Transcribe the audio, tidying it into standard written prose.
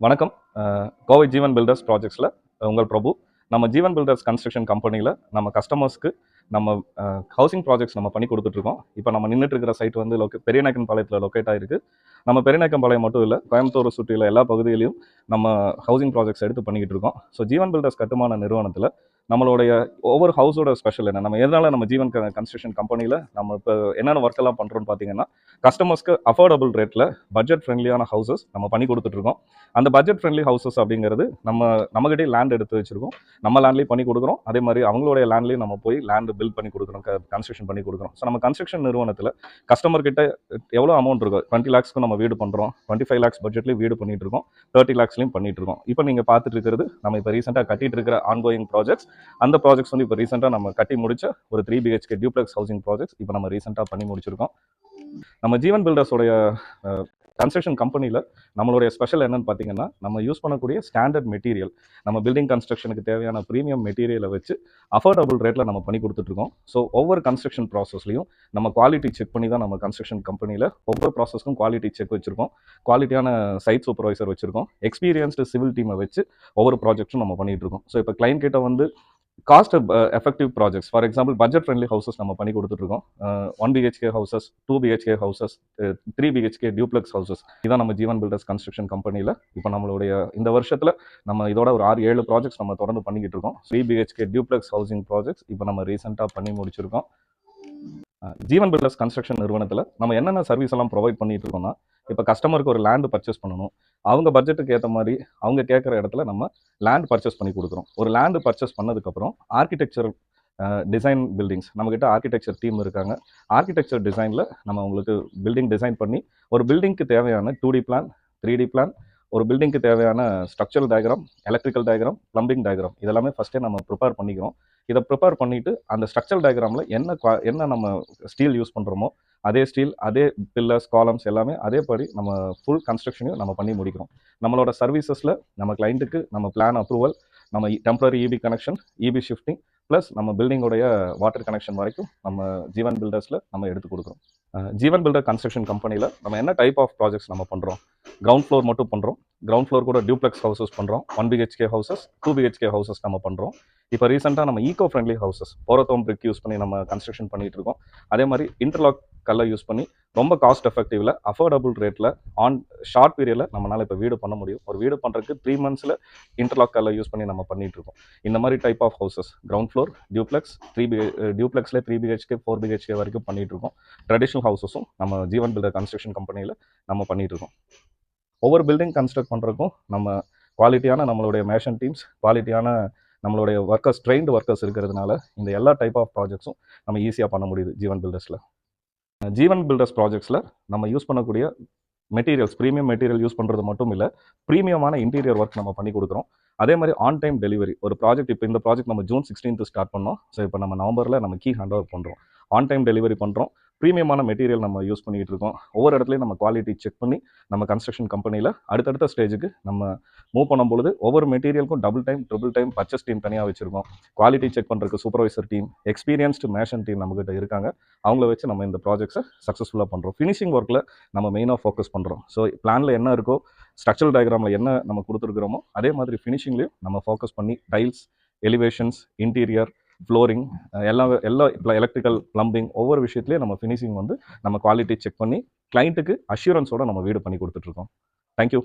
வணக்கம். கோவை ஜீவன் பில்டர்ஸ் ப்ராஜெக்ட்ஸில் உங்கள் பிரபு. நம்ம ஜீவன் பில்டர்ஸ் கன்ஸ்ட்ரக்ஷன் கம்பெனியில் நம்ம கஸ்டமர்ஸ்க்கு நம்ம ஹவுசிங் ப்ராஜெக்ட்ஸ் நம்ம பண்ணி கொடுத்துட்ருக்கோம். இப்போ நம்ம நின்றுட்டு இருக்கிற சைட் வந்து பெரியநாயக்கன்பாளையத்தில் லொக்கேட் ஆகிருக்கு. நம்ம பெரியநாயக்கன்பாளையம் மட்டும் இல்லை, கோயம்புத்தூர் சுற்றியுள்ள எல்லா பகுதியிலையும் நம்ம ஹவுசிங் ப்ராஜெக்ட்ஸ் எடுத்து பண்ணிக்கிட்டு இருக்கோம். ஸோ ஜீவன் பில்டர்ஸ் கட்டுமான நிறுவனத்தில் நம்மளுடைய ஒவ்வொரு ஹவுஸோட ஸ்பெஷல் என்ன, நம்ம எதனால நம்ம ஜீவன் கன்ஸ்ட்ரக்ஷன் கம்பெனியில் நம்ம இப்போ என்னென்ன ஒர்க் எல்லாம் பண்ணுறோன்னு பார்த்தீங்கன்னா, கஸ்டமர்ஸ்க்கு அஃபோர்டபுள் ரேட்டில் பட்ஜெட் ஃப்ரெண்ட்லியான ஹவுசஸ் நம்ம பண்ணி கொடுத்துட்ருக்கோம். அந்த பட்ஜெட் ஃப்ரெண்ட்லி ஹவுசஸ் அப்படிங்கிறது நம்மகிட்டே லேண்ட் எடுத்து வச்சிருக்கோம். நம்ம லேண்ட்லேயும் பண்ணி கொடுக்குறோம். அதே மாதிரி அவங்களுடைய லேண்ட்லேயும் நம்ம போய் லேண்டு பில்ட் பண்ணி கொடுக்குறோம், கன்ஸ்ட்ரக்ஷன் பண்ணி கொடுக்குறோம். ஸோ நம்ம கன்ஸ்ட்ரக்ஷன் நிறுவனத்தில் கஸ்டமர் கிட்ட எவ்வளோ அமௌண்ட் இருக்கும், 20 lakhsக்கு நம்ம வீடு பண்ணுறோம், 25 lakhs பட்ஜெட்லேயும் வீடு பண்ணிட்டு இருக்கோம், 30 lakhsலையும் பண்ணிட்டு இருக்கோம். இப்போ நீங்கள் பார்த்துட்டு இருக்கிறது நம்ம இப்போ ரீசெண்டாக கட்டிட்டு இருக்கிற ஆன்கோயிங் ப்ராஜெக்ட்ஸ். அந்த ப்ராஜெக்ட்ஸ் வந்து இப்போ ரீசெண்டாக நம்ம கட்டி முடிச்ச ஒரு 3 BHK டியூப்ளெக்ஸ் ஹவுசிங் ப்ராஜெக்ட்ஸ் இப்போ நம்ம ரீசெண்டாக பண்ணி முடிச்சிருக்கோம். நம்ம ஜீவன் பில்டர்ஸோடைய கன்ஸ்ட்ரக்ஷன் கம்பெனியில் நம்மளுடைய ஸ்பெஷல் என்னன்னு பார்த்தீங்கன்னா, நம்ம யூஸ் பண்ணக்கூடிய ஸ்டாண்டர்ட் மெட்டீரியல், நம்ம பில்டிங் கன்ஸ்ட்ரக்ஷனுக்கு தேவையான ப்ரீமியம் மெட்டீரியலை வச்சு அஃபோர்டபுள் ரேட்டில் நம்ம பண்ணி கொடுத்துட்ருக்கோம். ஸோ ஒவ்வொரு கன்ஸ்ட்ரக்ஷன் ப்ராசஸ்லையும் நம்ம குவாலிட்டி செக் பண்ணி தான் நம்ம கன்ஸ்ட்ரக்ஷன் கம்பெனியில் ஒவ்வொரு ப்ராசஸ்க்கும் குவாலிட்டி செக் வச்சுருக்கோம், குவாலிட்டியான சைட் சூப்பர்வைசர் வச்சுருக்கோம், எக்ஸ்பீரியன்ஸ்டு சிவில் டீமை வச்சு ஒவ்வொரு ப்ராஜெக்ட்ஸும் நம்ம பண்ணிகிட்டு இருக்கோம். ஸோ இப்போ கிளைண்ட் கிட்ட வந்து cost effective projects, for example budget friendly houses நம்ம பண்ணி கொடுத்துட்ருக்கோம். 1 BHK houses, 2 BHK houses, 3 BHK duplex houses. இதான் நம்ம ஜீவன் பில்டர்ஸ் கன்ஸ்ட்ரக்ஷன் கம்பெனியில் இப்போ நம்மளுடைய இந்த வருஷத்தில் நம்ம இதோட ஒரு 6-7 ப்ராஜெக்ட்ஸ் நம்ம தொடர்ந்து பண்ணிக்கிட்டு இருக்கோம். 3 BHK டியூப்ளெக்ஸ் ஹவுசிங் ப்ராஜெக்ட்ஸ் இப்போ நம்ம ரீசெண்டாக பண்ணி முடிச்சிருக்கோம். ஜீவன் பில்டர்ஸ் கன்ஸ்ட்ரக்ஷன் நிறுவனத்தில் நம்ம என்னென்ன சர்வீஸ் எல்லாம் ப்ரொவைட் பண்ணிட்டு இருக்கோம்னா, இப்போ கஸ்டமருக்கு ஒரு லேண்டு பர்ச்சேஸ் பண்ணணும், அவங்க பட்ஜெட்டுக்கு ஏற்ற மாதிரி அவங்க கேட்குற இடத்துல நம்ம லேண்ட் பர்ச்சேஸ் பண்ணி கொடுக்குறோம். ஒரு லேண்டு பர்ச்சேஸ் பண்ணதுக்கப்புறம் ஆர்கிடெக்சர் டிசைன் பில்டிங்ஸ், நம்மக்கிட்ட ஆர்கிடெக்சர் டீம் இருக்காங்க. ஆர்கிடெக்சர் டிசைனில் நம்ம உங்களுக்கு பில்டிங் டிசைன் பண்ணி ஒரு பில்டிங்க்கு தேவையான 2D பிளான், 3D பிளான், ஒரு பில்டிங்க்கு தேவையான structural diagram, electrical diagram, plumbing diagram இதெல்லாமே ஃபஸ்ட்டே நம்ம ப்ரிப்பேர் பண்ணிக்கிறோம். இதை ப்ரிப்பேர் பண்ணிவிட்டு அந்த ஸ்ட்ரக்சரல் டயக்ராமில் என்ன நம்ம ஸ்டீல் யூஸ் பண்ணுறோமோ அதே ஸ்டீல், அதே பில்லர்ஸ், காலம்ஸ் எல்லாமே அதேபடி நம்ம ஃபுல் கன்ஸ்ட்ரக்ஷனையும் நம்ம பண்ணி முடிக்கிறோம். நம்மளோட சர்வீசஸில் நம்ம கிளைண்ட்டுக்கு நம்ம பிளான் அப்ரூவல், நம்ம temporary EB connection, EB shifting, plus நம்ம பில்டிங்கோடைய வாட்டர் கனெக்ஷன் வரைக்கும் நம்ம ஜீவன் பில்டர்ஸில் நம்ம எடுத்து கொடுக்குறோம். ஜீவன் பில்டர் கன்ஸ்ட்ரக்ஷன் கம்பெனியில் நம்ம என்ன டைப் ஆஃப் ப்ராஜெக்ட்ஸ் நம்ம பண்ணுறோம், கிரவுண்ட் ஃப்ளோர் மட்டும் பண்ணுறோம். கிரவுண்ட் ஃப்ளோர் கூட டியூப்ளெக்ஸ் ஹவுசஸ் பண்ணுறோம், 1 BHK ஹவுசஸ், 2 BHK ஹவுசஸ் நம்ம பண்ணுறோம். இப்போ ரீசெண்டாக நம்ம ஈகோ ஃப்ரெண்ட்லி ஹவுசஸ், போரத்தோம் பிரிக் யூஸ் பண்ணி நம்ம கன்ஸ்ட்ரக்ஷன் பண்ணிகிட்டு இருக்கோம். அதே மாதிரி இன்டர்லாக் கல்லை யூஸ் பண்ணி ரொம்ப காஸ்ட் எஃபெக்டிவில் அஃபோர்டபுள் ரேட்டில் ஷார்ட் பீரியடில் நம்மளால் இப்போ வீடு பண்ண முடியும். ஒரு வீடு பண்ணுறதுக்கு 3 months இன்டர்லாக் கல்லை யூஸ் பண்ணி நம்ம பண்ணிகிட்டு இருக்கோம். இந்த மாதிரி type of houses ground floor, duplex, டியூப்ளெக்ஸில் 3 BHK 4 BHK வரைக்கும் பண்ணிகிட்டு இருக்கோம். ட்ரெடிஷ்னல் ஹவுசஸும் நம்ம ஜீவன் பில்டர் கன்ஸ்ட்ரக்ஷன் கம்பெனியில் நம்ம பண்ணிகிட்டு இருக்கோம். ஒவ்வொரு பில்டிங் கன்ஸ்ட்ரக்ட் பண்ணுறதுக்கும் நம்ம குவாலிட்டியான நம்மளுடைய மேஷன் டீம்ஸ், குவாலிட்டியான நம்மளுடைய ஒர்க்கர்ஸ், ட்ரெயின்டு ஒர்க்கர்ஸ் இருக்கிறதுனால இந்த எல்லா டைப் ஆஃப் ப்ராஜெக்ட்ஸும் நம்ம ஈஸியாக பண்ண முடியுது ஜீவன் பில்டர்ஸில். ஜீவன் பில்டர்ஸ் ப்ராஜெக்ட்ஸில் நம்ம யூஸ் பண்ணக்கூடிய மெட்டீரியல்ஸ், ப்ரீமியம் மெட்டீரியல் யூஸ் பண்ணுறது மட்டும் இல்லை, ப்ரீமியமான இன்டீரியர் ஒர்க் நம்ம பண்ணி கொடுக்குறோம். அதே மாதிரி ஆன் டைம் டெலிவரி. ஒரு ப்ராஜெக்ட் இப்போ இந்த ப்ராஜெக்ட் நம்ம June 16th ஸ்டார்ட் பண்ணோம். ஸோ இப்போ நம்ம நவம்பரில் நம்ம கீ ஹேண்ட் ஓவர் பண்ணுறோம். ஆன் டைம் டெலிவரி பண்ணுறோம். ப்ரீமியமான மெட்டீரியல் நம்ம யூஸ் பண்ணிகிட்டு இருக்கோம். ஒவ்வொரு இடத்துலையும் நம்ம குவாலிட்டி செக் பண்ணி நம்ம கன்ஸ்ட்ரக்ஷன் கம்பெனியில் அடுத்தடுத்த ஸ்டேஜுக்கு நம்ம மூவ் பண்ணும்பொழுது ஒவ்வொரு மெட்டீரியலுக்கும் double time, triple time purchase team தனியாக வச்சுருக்கோம். குவாலிட்டி செக் பண்ணுறதுக்கு supervisor team, experienced mason team நம்மகிட்ட இருக்காங்க. அவங்கள வச்சு நம்ம இந்த ப்ராஜெக்ட்ஸை சக்ஸஸ்ஃபுல்லாக பண்ணுறோம். ஃபினிஷிங் ஒர்க்கில் நம்ம மெயினாக ஃபோக்கஸ் பண்ணுறோம். ஸோ பிளானில் என்ன இருக்கோ, ஸ்ட்ரக்சரல் டயக்ராமில் என்ன நம்ம கொடுத்துருக்குறோமோ அதே மாதிரி ஃபினிஷிங்லேயும் நம்ம ஃபோக்கஸ் பண்ணி டைல்ஸ், எலிவேஷன்ஸ், இன்டீரியர், ஃப்ளோரிங், எல்லா எலக்ட்ரிக்கல், பிளம்பிங் ஒவ்வொரு விஷயத்துலேயும் நம்ம ஃபினிஷிங் வந்து நம்ம குவாலிட்டி செக் பண்ணி கிளைண்ட்டுக்கு அஷ்யூரன்ஸோடு நம்ம வீடு பண்ணி கொடுத்துட்ருக்கோம். தேங்க்யூ.